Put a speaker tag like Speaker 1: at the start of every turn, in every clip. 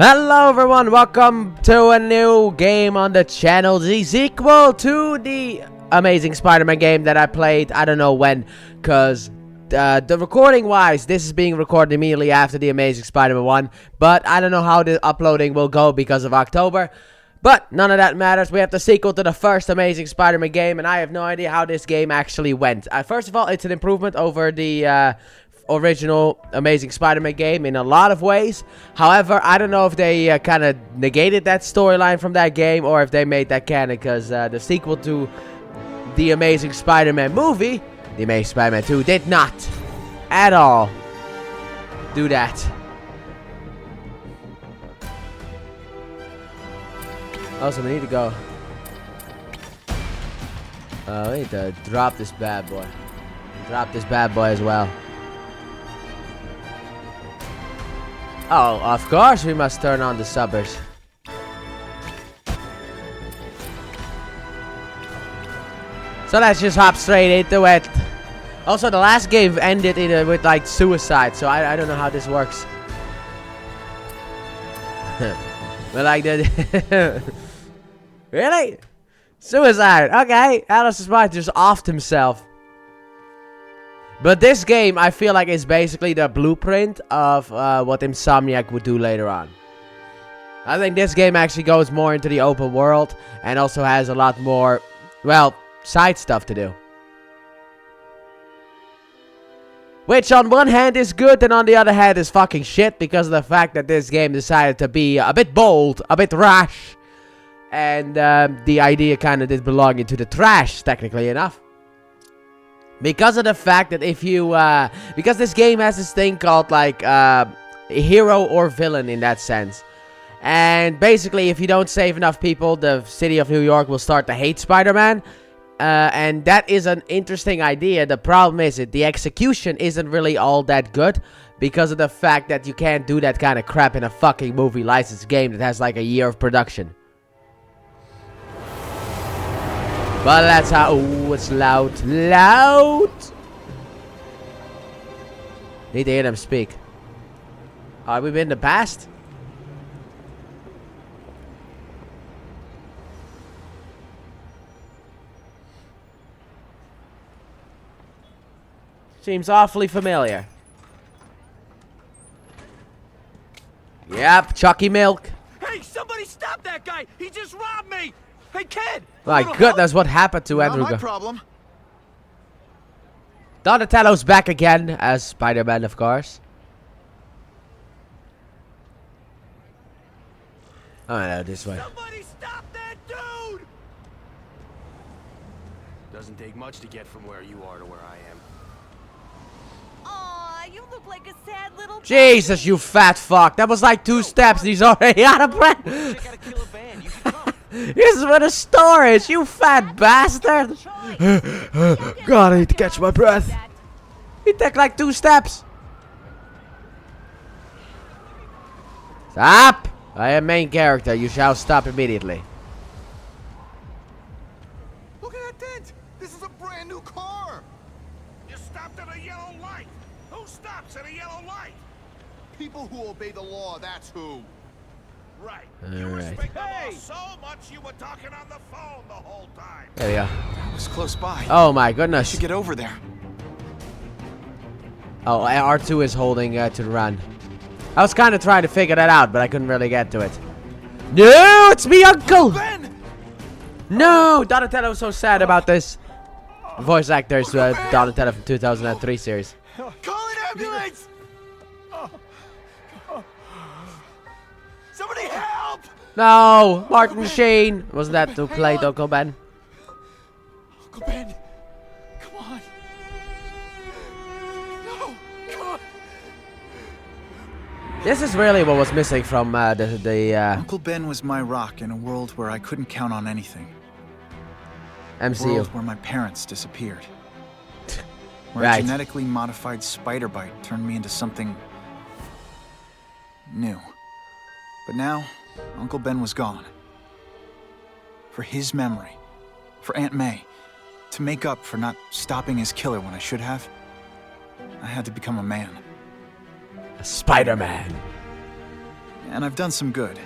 Speaker 1: Hello everyone, welcome to a new game on the channel, the sequel to the Amazing Spider-Man game that I played, I don't know when, cause the recording wise, this is being recorded immediately after the Amazing Spider-Man 1, but I don't know how the uploading will go because of October, but none of that matters. We have the sequel to the first Amazing Spider-Man game, and I have no idea how this game actually went. First of all, it's an improvement over the original Amazing Spider-Man game in a lot of ways. However, I don't know if they kind of negated that storyline from that game or if they made that canon, because the sequel to the Amazing Spider-Man movie, the Amazing Spider-Man 2, did not at all do that. Also, we need to go. We need to drop this bad boy. Drop this bad boy as well. Oh, of course we must turn on the subbers. So let's just hop straight into it. Also, the last game ended with like suicide, so I don't know how this works. But like the really? Suicide, okay. Alice Spider just offed himself. But this game, I feel like, is basically the blueprint of what Insomniac would do later on. I think this game actually goes more into the open world and also has a lot more, well, side stuff to do. Which on one hand is good and on the other hand is fucking shit because of the fact that this game decided to be a bit bold, a bit rash. And the idea kind of did belong into the trash, technically enough. Because of the fact that if you, because this game has this thing called like, hero or villain in that sense. And basically if you don't save enough people, the city of New York will start to hate Spider-Man. And that is an interesting idea. The problem is the execution isn't really all that good. Because of the fact that you can't do that kind of crap in a fucking movie licensed game that has like a year of production. But that's how. Oh, it's loud. Loud! Need to hear them speak. Are we in the past? Seems awfully familiar. Yep, Chucky Milk.
Speaker 2: Hey, somebody stop that guy! He just robbed me! Hey, kid!
Speaker 1: My goodness, what happened to Andrew?
Speaker 3: Not my problem.
Speaker 1: Donatello's back again as Spider-Man, of course. Oh no, this way.
Speaker 2: Somebody stop that dude! Doesn't take much to get from where you are to where I am.
Speaker 4: Aw, you look like a sad little
Speaker 1: Jesus, you fat fuck. That was like 2 steps and he's already out of breath.
Speaker 2: Check out a killer band. You should come.
Speaker 1: This is where the store is, you fat bastard. God, I need to catch my breath. He took like 2 steps. Stop! I am main character. You shall stop immediately.
Speaker 3: Look at that dent. This is a brand new car.
Speaker 5: You stopped at a yellow light. Who stops at a yellow light?
Speaker 3: People who obey the law, that's who.
Speaker 5: Right.
Speaker 1: All
Speaker 5: You
Speaker 1: right.
Speaker 5: respect the law
Speaker 2: Hey!
Speaker 5: so much you were talking on the phone the whole time.
Speaker 1: There we go.
Speaker 3: That was close by.
Speaker 1: Oh my
Speaker 3: I
Speaker 1: goodness.
Speaker 3: should get over there.
Speaker 1: Oh, R2 is holding to run. I was kind of trying to figure that out, but I couldn't really get to it. No, it's me, Uncle!
Speaker 3: Ben!
Speaker 1: No! Donatello's so sad about this. Voice actor is Donatello from 2003 series.
Speaker 3: Call an ambulance! Somebody help!
Speaker 1: No! Martin Sheen! Wasn't that to play Uncle Ben?
Speaker 3: Uncle Ben, come on. No, come on.
Speaker 1: This is really what was missing from the
Speaker 6: Uncle Ben was my rock in a world where I couldn't count on anything. A
Speaker 1: MCU.
Speaker 6: world where my parents disappeared. Where
Speaker 1: Right.
Speaker 6: a genetically modified spider bite turned me into something new. But now, Uncle Ben was gone. For his memory, for Aunt May, to make up for not stopping his killer when I should have, I had to become a man.
Speaker 1: Spider-Man.
Speaker 6: And I've done some good.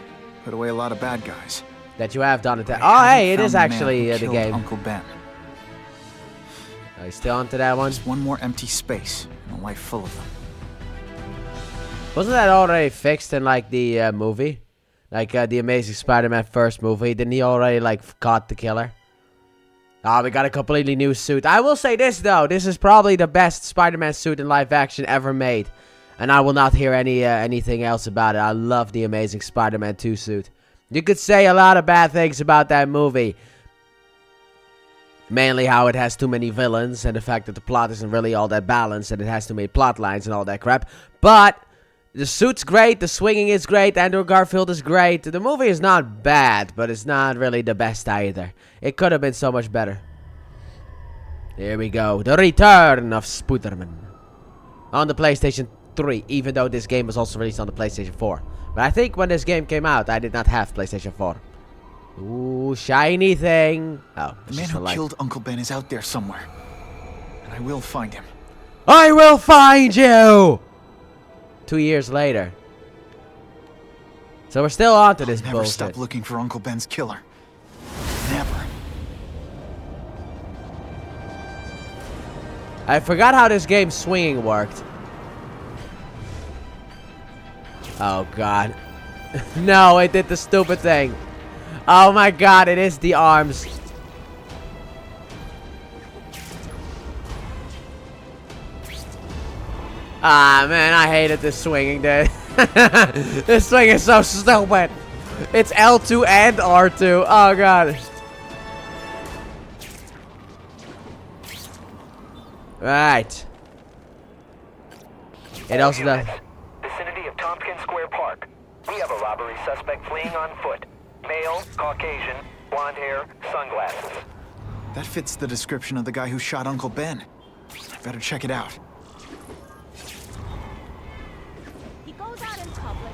Speaker 6: Put away a lot of bad guys.
Speaker 1: That you have done it.
Speaker 6: I
Speaker 1: Oh, hey, it
Speaker 6: haven't
Speaker 1: is
Speaker 6: found the man
Speaker 1: actually
Speaker 6: who
Speaker 1: the
Speaker 6: killed
Speaker 1: game.
Speaker 6: Uncle Ben.
Speaker 1: Are you still onto that one?
Speaker 6: Just one more empty space in a life full of them.
Speaker 1: Wasn't that already fixed in like the movie? Like the Amazing Spider-Man first movie? Didn't he already like caught the killer? Ah, we got a completely new suit. I will say this though, this is probably the best Spider-Man suit in live action ever made. And I will not hear anything else about it. I love the Amazing Spider-Man 2 suit. You could say a lot of bad things about that movie. Mainly how it has too many villains and the fact that the plot isn't really all that balanced and it has too many plot lines and all that crap. But the suit's great, the swinging is great, Andrew Garfield is great. The movie is not bad, but it's not really the best either. It could have been so much better. Here we go. The return of Spider-Man. On the PlayStation 3, even though this game was also released on the PlayStation 4. But I think when this game came out, I did not have PlayStation 4. Ooh, shiny thing. Oh,
Speaker 6: The man who killed Uncle Ben is out there somewhere. And I will find him.
Speaker 1: I will find you! 2 years later. So we're still on to this
Speaker 6: I'll never
Speaker 1: bullshit.
Speaker 6: stop looking for Uncle Ben's killer. Never.
Speaker 1: I forgot how this game's swinging worked. Oh god. No, it did the stupid thing. Oh my god, it is the arms. Ah man, I hated this swinging, dude. This swing is so stupid. It's L2 and R2. Oh god. Right. It also does.
Speaker 7: Vicinity of Tompkins Square Park. We have a robbery suspect fleeing on foot. Male, Caucasian, blonde hair, sunglasses.
Speaker 6: That fits the description of the guy who shot Uncle Ben. I better check it out.
Speaker 4: He goes out in public.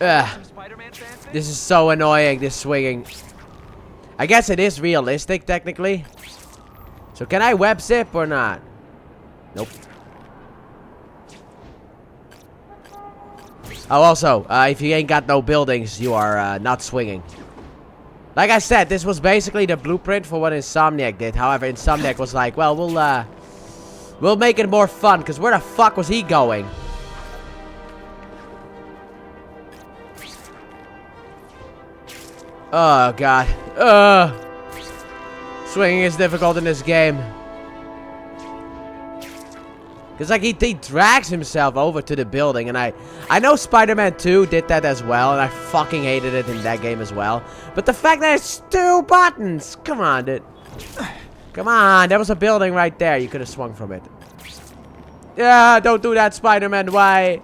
Speaker 1: Ugh.
Speaker 2: Spider-Man fan?
Speaker 1: This is so annoying, this swinging. I guess it is realistic, technically. So can I web zip or not? Nope. Oh, also, if you ain't got no buildings, you are not swinging. Like I said, this was basically the blueprint for what Insomniac did. However, Insomniac was like, well, we'll make it more fun, because where the fuck was he going? Oh, God. Swinging is difficult in this game. Because, like, he drags himself over to the building, and I know Spider-Man 2 did that as well, and I fucking hated it in that game as well. But the fact that it's 2 buttons! Come on, dude. Come on, there was a building right there. You could have swung from it. Yeah, don't do that, Spider-Man. Why?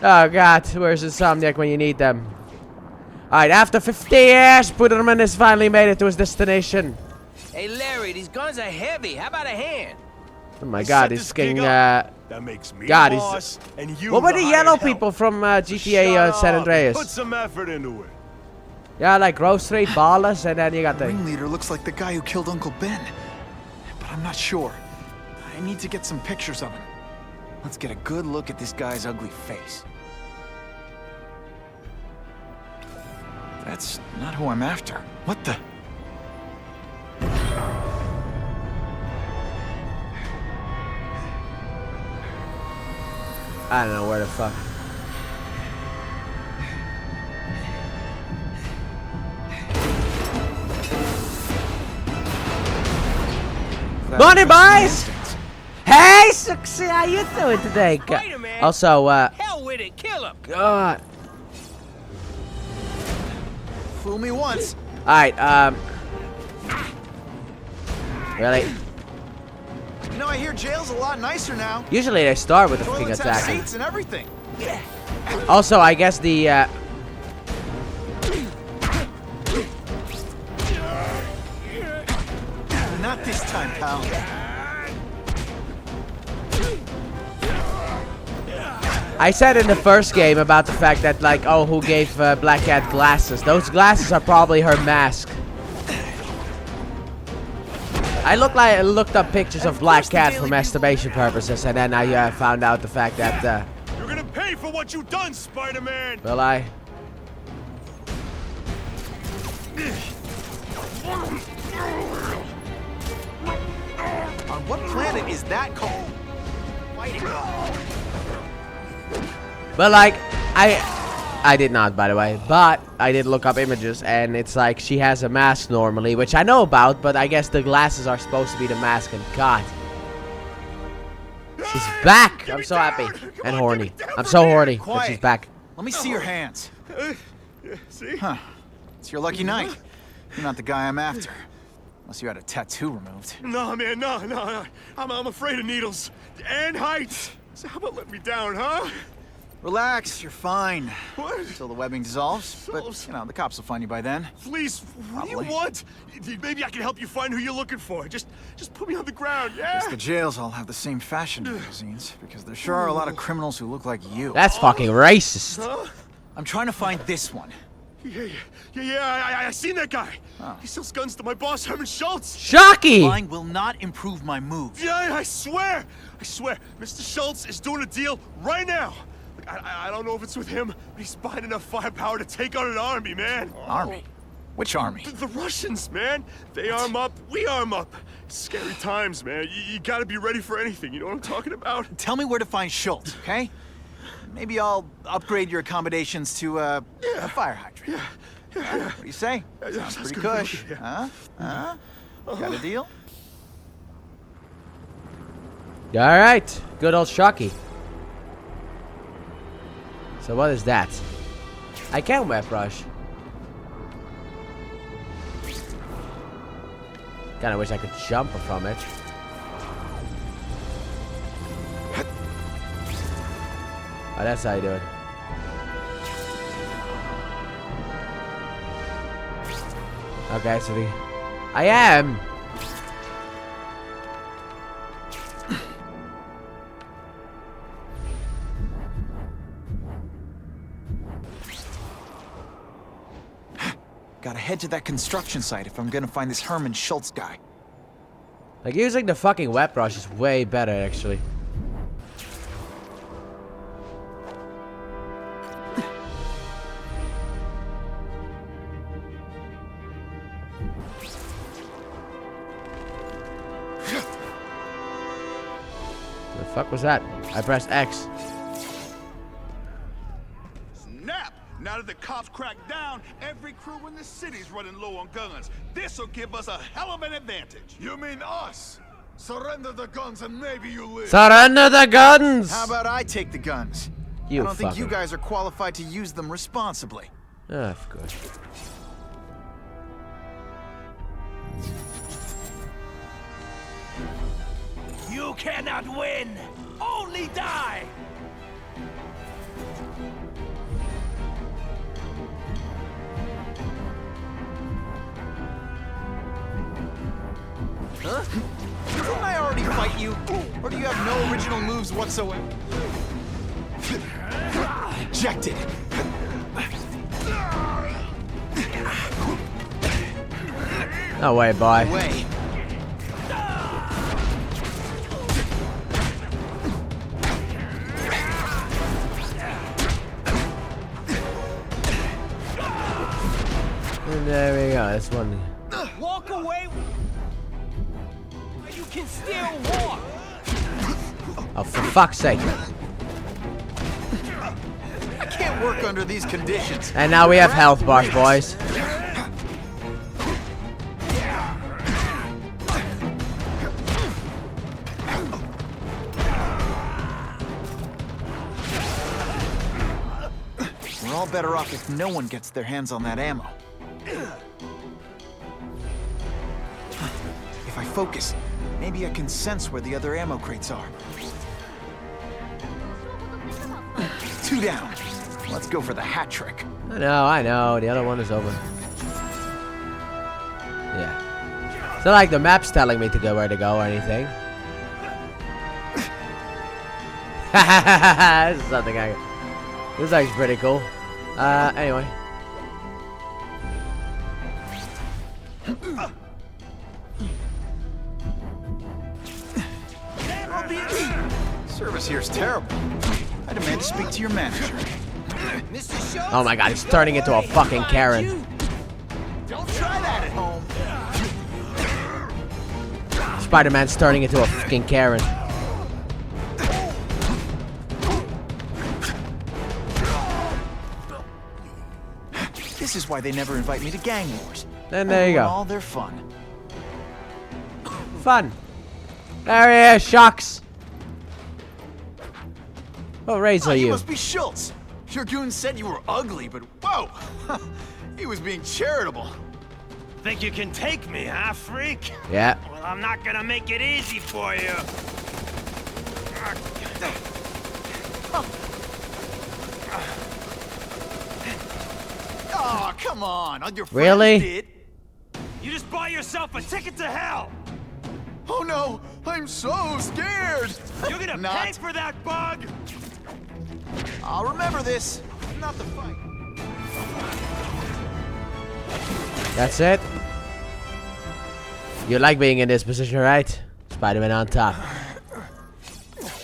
Speaker 1: Oh, God. Where's Insomniac when you need them? Alright, after 50 years, Spider-Man has finally made it to his destination.
Speaker 2: Hey, Larry, these guns are heavy. How about a hand?
Speaker 1: Oh my god, he's getting,
Speaker 5: That makes me
Speaker 1: God,
Speaker 5: the
Speaker 1: he's-
Speaker 5: boss, and you
Speaker 1: what were the yellow
Speaker 5: hired
Speaker 1: people
Speaker 5: help.
Speaker 1: from
Speaker 5: So
Speaker 1: GTA
Speaker 5: shut
Speaker 1: San
Speaker 5: up and
Speaker 1: Andreas?
Speaker 5: Put some effort into it.
Speaker 1: Yeah, like Grove Street, Ballers, and then you got the...
Speaker 6: Ringleader looks like the guy who killed Uncle Ben. But I'm not sure. I need to get some pictures of him. Let's get a good look at this guy's ugly face. That's not who I'm after. What the?
Speaker 1: I don't know where the fuck. Money, boys! Hey, Suxy, how you doing today?
Speaker 2: Spider-Man?
Speaker 1: Also,
Speaker 2: Hell with it. Kill him.
Speaker 1: God.
Speaker 6: Fool me once.
Speaker 1: Alright, really?
Speaker 6: You know, I hear jail's a lot nicer now.
Speaker 1: Usually they start with the fucking
Speaker 6: Toilets have
Speaker 1: attacking.
Speaker 6: seats and everything.
Speaker 1: Also, I guess the,
Speaker 6: Not this time, pal.
Speaker 1: I said in the first game about the fact that, like, oh, who gave Black Cat glasses? Those glasses are probably her mask. I looked up pictures of Black Cat for masturbation purposes, and then I found out the fact that,
Speaker 5: You're gonna pay for what you done, Spider-Man.
Speaker 1: will I?
Speaker 6: On what planet is that called?
Speaker 1: But like, I did not, by the way, but I did look up images, and it's like she has a mask normally, which I know about, but I guess the glasses are supposed to be the mask, and God. She's back! I'm so happy. And horny. I'm so horny that she's back.
Speaker 6: Let me see your hands.
Speaker 5: See?
Speaker 6: Huh. It's your lucky night. You're not the guy I'm after. Unless you had a tattoo removed.
Speaker 5: No, man, no. I'm afraid of needles. And heights. So how about let me down, huh?
Speaker 6: Relax, you're fine.
Speaker 5: What?
Speaker 6: Until the webbing dissolves. But, you know, the cops will find you by then.
Speaker 5: Please, what do you
Speaker 6: Probably.
Speaker 5: want? Maybe I can help you find who you're looking for. Just put me on the ground, yeah?
Speaker 6: Guess the jails all have the same fashion magazines, because there sure are a lot of criminals who look like you.
Speaker 1: That's fucking racist.
Speaker 5: Huh?
Speaker 6: I'm trying to find this one.
Speaker 5: Yeah, I seen that guy.
Speaker 6: Oh.
Speaker 5: He sells guns to my boss, Herman Schultz.
Speaker 1: Shocky!
Speaker 6: Lying will not improve my moves.
Speaker 5: Yeah, I swear. Mr. Schultz is doing a deal right now. Look, I don't know if it's with him, but he's buying enough firepower to take on an army, man.
Speaker 6: Army? Which army?
Speaker 5: The Russians, man. They arm up, we arm up. Scary times, man. You gotta be ready for anything. You know what I'm talking about?
Speaker 6: Tell me where to find Schultz, okay? Maybe I'll upgrade your accommodations to a fire hydrant. What do you say? Sounds pretty
Speaker 5: good.
Speaker 6: cush.
Speaker 5: Yeah.
Speaker 6: Huh? Got a deal?
Speaker 1: Alright. Good old Shocky. So what is that? I can web rush. Kinda wish I could jump from it. Oh, that's how you do it. Okay, so I am.
Speaker 6: Gotta head to that construction site if I'm gonna find this Herman Schultz guy.
Speaker 1: Like, using the fucking web brush is way better, actually. The fuck was that? I pressed X.
Speaker 5: Snap! Now that the cops cracked down, every crew in the city's running low on guns. This'll give us a hell of an advantage.
Speaker 3: You mean us? Surrender the guns and maybe you live.
Speaker 1: Surrender the guns!
Speaker 6: How about I take the guns?
Speaker 1: You
Speaker 6: I don't think you
Speaker 1: fucker.
Speaker 6: guys are qualified to use them responsibly.
Speaker 1: Ah, of course.
Speaker 2: You cannot win! Only die!
Speaker 6: Huh? Didn't I already fight you? Or do you have no original moves whatsoever? Ejected.
Speaker 1: No way, boy.
Speaker 6: Way.
Speaker 1: And there we go. That's one.
Speaker 2: Walk away! You can still walk!
Speaker 1: Oh, for fuck's sake.
Speaker 6: I can't work under these conditions.
Speaker 1: And now we have health bars, boys.
Speaker 6: We're all better off if no one gets their hands on that ammo. If I focus, maybe I can sense where the other ammo crates are. 2 down. Let's go for the hat trick.
Speaker 1: I know. The other one is over. Yeah. It's not like the map's telling me to go where to go or anything. This is something I... This is actually pretty cool. Anyway.
Speaker 6: Service here's terrible. I demand to speak to your manager.
Speaker 2: Mr. Schultz?
Speaker 1: Oh my god, he's turning into a fucking Karen.
Speaker 6: Don't try that at home.
Speaker 1: Spider-Man's turning into a fucking Karen.
Speaker 6: This is why they never invite me to gang wars.
Speaker 1: And there you go.
Speaker 6: All their fun.
Speaker 1: Fun. There he is, Shocks. What race are
Speaker 6: You
Speaker 1: you?
Speaker 6: must be Schultz. Your goon said you were ugly, but whoa! He was being charitable.
Speaker 2: Think you can take me, huh, freak?
Speaker 1: Yeah.
Speaker 2: Well, I'm not gonna make it easy for you.
Speaker 6: Oh, come on. All your friends
Speaker 1: Really?
Speaker 6: did.
Speaker 2: You just bought yourself a ticket to hell.
Speaker 6: Oh no, I'm so scared.
Speaker 2: You're gonna
Speaker 6: Not.
Speaker 2: pay for that bug.
Speaker 6: I'll remember this. Not the fight.
Speaker 1: That's it. You like being in this position, right? Spider-Man on top.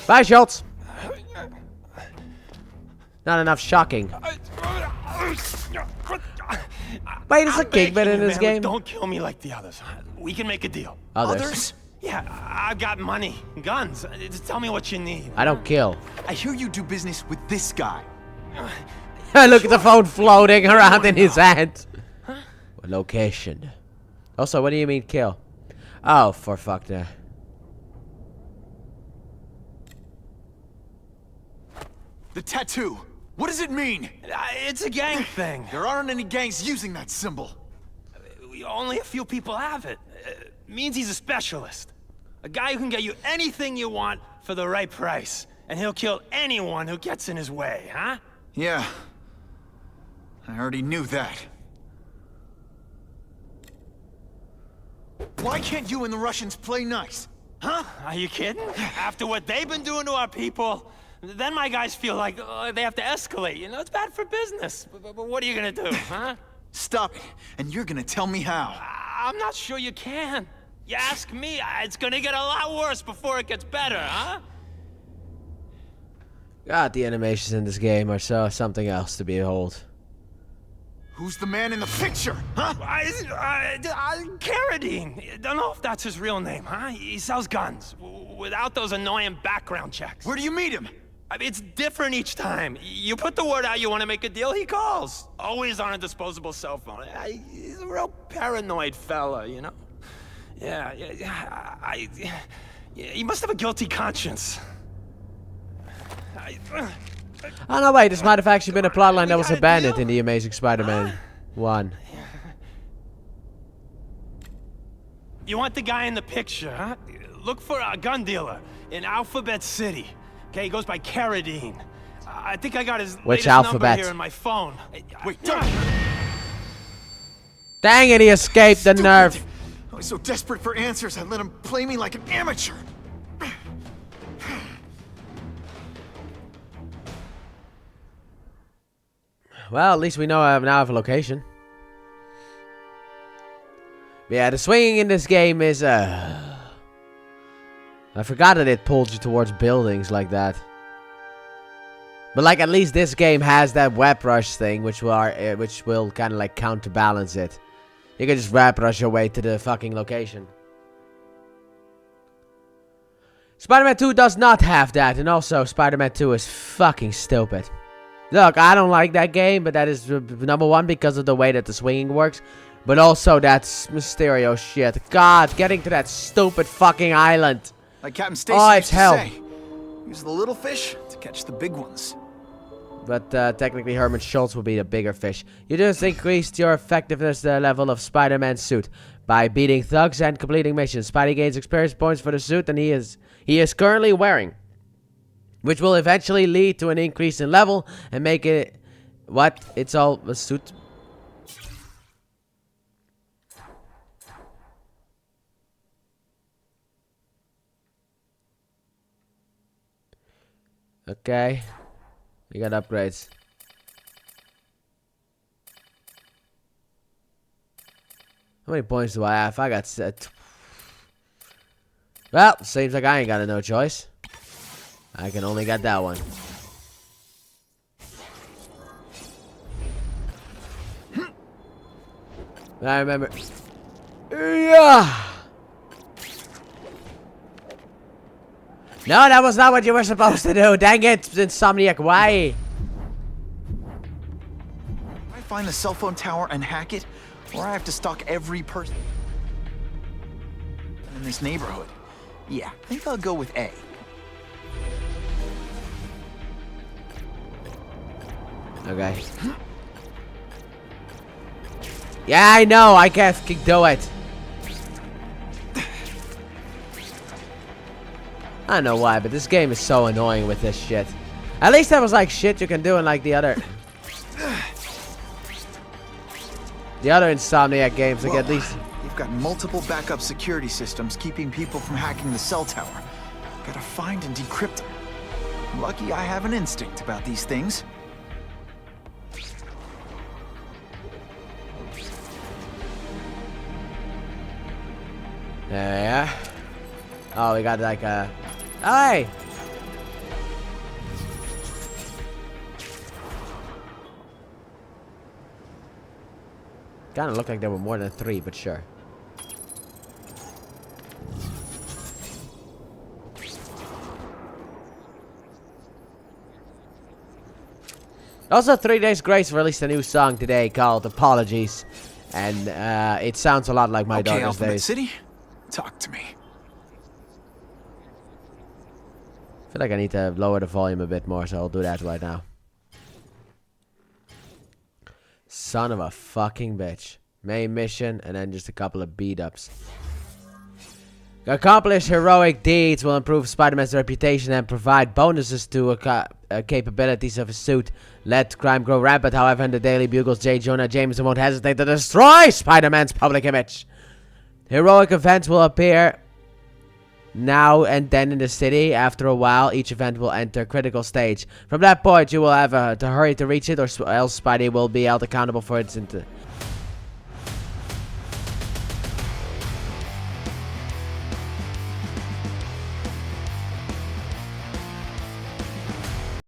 Speaker 1: Bye, Schultz. Not enough shocking. Wait, is a Kingpin in this game?
Speaker 2: Don't kill me like the others. We can make a deal.
Speaker 1: Others?
Speaker 2: Yeah, I've got money, guns. Just tell me what you need.
Speaker 1: I don't kill.
Speaker 6: I hear you do business with this guy.
Speaker 1: Look at the phone floating around in his hand. Location. Also, what do you mean kill? Oh, for fuck that.
Speaker 6: The tattoo. What does it mean?
Speaker 2: It's a gang thing.
Speaker 6: There aren't any gangs using that symbol.
Speaker 2: Only a few people have it. Means he's a specialist. A guy who can get you anything you want for the right price. And he'll kill anyone who gets in his way, huh?
Speaker 6: Yeah. I already knew that. Why can't you and the Russians play nice?
Speaker 2: Huh? Are you kidding? After what they've been doing to our people, then my guys feel like they have to escalate. You know, it's bad for business. But what are you gonna do, huh?
Speaker 6: Stop it, and you're gonna tell me how.
Speaker 2: I'm not sure you can. You ask me, it's gonna get a lot worse before it gets better, huh?
Speaker 1: God, the animations in this game are so something else to behold.
Speaker 6: Who's the man in the picture, huh?
Speaker 2: Carradine. Don't know if that's his real name, huh? He sells guns without those annoying background checks.
Speaker 6: Where do you meet him?
Speaker 2: I mean, it's different each time. You put the word out you want to make a deal, he calls. Always on a disposable cell phone. He's a real paranoid fella, you know? Yeah, he must have a guilty conscience.
Speaker 1: Oh no, wait, this might have actually been a plotline that was abandoned in the Amazing Spider-Man 1.
Speaker 2: You want the guy in the picture, huh? Look for a gun dealer in Alphabet City. Okay, he goes by Carradine. I think I got his
Speaker 1: Which
Speaker 2: latest
Speaker 1: alphabet?
Speaker 2: number here in my phone.
Speaker 6: Wait, don't!
Speaker 1: Dang it, he escaped the nerve.
Speaker 6: I was so desperate for answers, I let him play me like an amateur.
Speaker 1: Well, at least we know I now have a location. But yeah, the swinging in this game is, I forgot that it pulls you towards buildings like that. But like, at least this game has that web rush thing, which will kind of like counterbalance it. You can just web rush your way to the fucking location. Spider-Man 2 does not have that, and also Spider-Man 2 is fucking stupid. Look, I don't like that game, but that is number one because of the way that the swinging works. But also that's Mysterio shit. God, getting to that stupid fucking island.
Speaker 6: Like Captain Stacy
Speaker 1: Oh,
Speaker 6: used
Speaker 1: it's
Speaker 6: to
Speaker 1: hell.
Speaker 6: say, use the little fish to catch the big ones.
Speaker 1: But technically Herman Schultz will be the bigger fish. You just increased your effectiveness level of Spider-Man's suit by beating thugs and completing missions. Spidey gains experience points for the suit that he is currently wearing, which will eventually lead to an increase in level and make it what? It's all a suit. Okay. We got upgrades. How many points do I have? I got set. Well, seems like I ain't got no choice. I can only get that one. I remember. Yeah. No, that was not what you were supposed to do. Dang it, Insomniac, why?
Speaker 6: I find the cell phone tower and hack it, or I have to stalk every person in this neighborhood. Yeah, I think I'll go with A.
Speaker 1: Okay. Yeah, I know. I can't do it. I don't know why, but this game is so annoying with this shit. At least that was like shit you can do in like the other Insomniac games. Like,
Speaker 6: Whoa.
Speaker 1: at least
Speaker 6: You've got multiple backup security systems keeping people from hacking the cell tower. Gotta find and decrypt them. Lucky I have an instinct about these things.
Speaker 1: There we are. Oh, we got like a... Oh, hey! Kinda looked like there were more than 3, but sure. Also, 3 Days Grace released a new song today called Apologies. And it sounds a lot like my
Speaker 6: Okay,
Speaker 1: daughter's
Speaker 6: Alphabet
Speaker 1: days.
Speaker 6: City, talk to me.
Speaker 1: I feel like I need to lower the volume a bit more, so I'll do that right now. Son of a fucking bitch. Main mission, and then just a couple of beat-ups. Accomplish heroic deeds will improve Spider-Man's reputation and provide bonuses to capabilities of his suit. Let crime grow rampant, however, in the Daily Bugle's J. Jonah Jameson won't hesitate to destroy Spider-Man's public image. Heroic events will appear now and then in the city. After a while, each event will enter a critical stage. From that point, you will have to hurry to reach it, or else Spidey will be held accountable for its